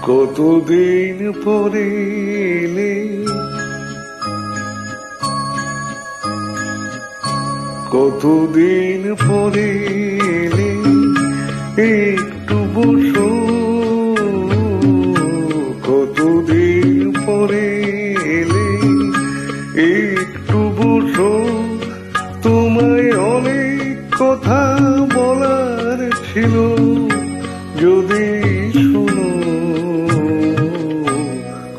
কতদিন পরে এলে, কতদিন পরে এলে, একটু বসো। কতদিন পরে এলে, একটু বসো। তোমায় অনেক কথা বলার ছিল, যদি শুনো।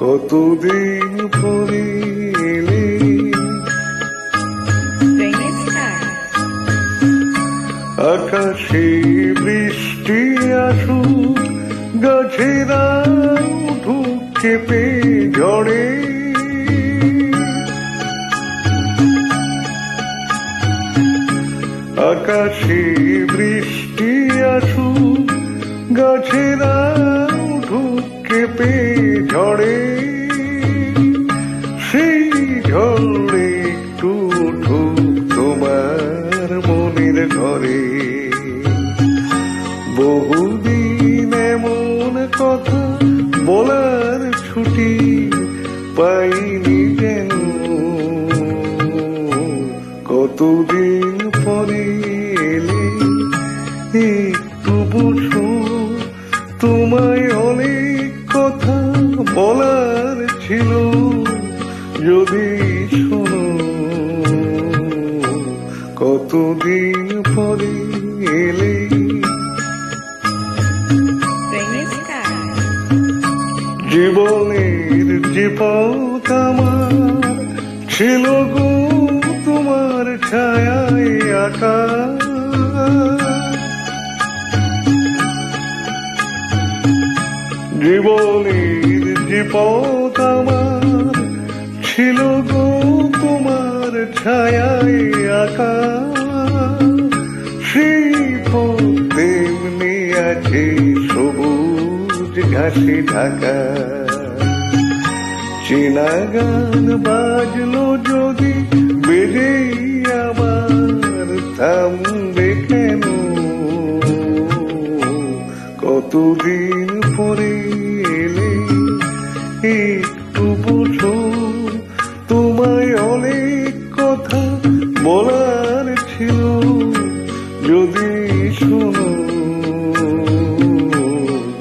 কতদিন পরে এলে, আকাশে বৃষ্টি আসুক, গাছেরা উঠুক কেঁপে ঝড়ে। আকাশে বৃষ্টি আসুক, গাছেরা উঠুক কেঁপে ঝড়ে। সেই ঝড়ে একটু উঠুক তোমার মনের ঘরে। বহুদিন এমন কথা বলার ছুটি পাইনি যেন। কতদিন পরে এলে, একটু বসো। তোমায় অনেক কথা বলার ছিল, যদি শোনো। কতদিন পরে এলে, জীবনের যে পথ আমার ছিল গো তোমার ছায়ায় আঁকা। জীবনের যে পথ আমার ছিল গো তোমার ছায়ায় আঁকা। সেই পথ তেমনি আছে সবুজ ঘাসে ঢাকা। চেনা গান বাজলো যদি বেজে আমার, থামবে কেন? কতদিন পরে এলে, একটু বসো। তোমায় অনেক কথা বলার ছিল, যদি শোনো।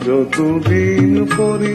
যতদিন পরে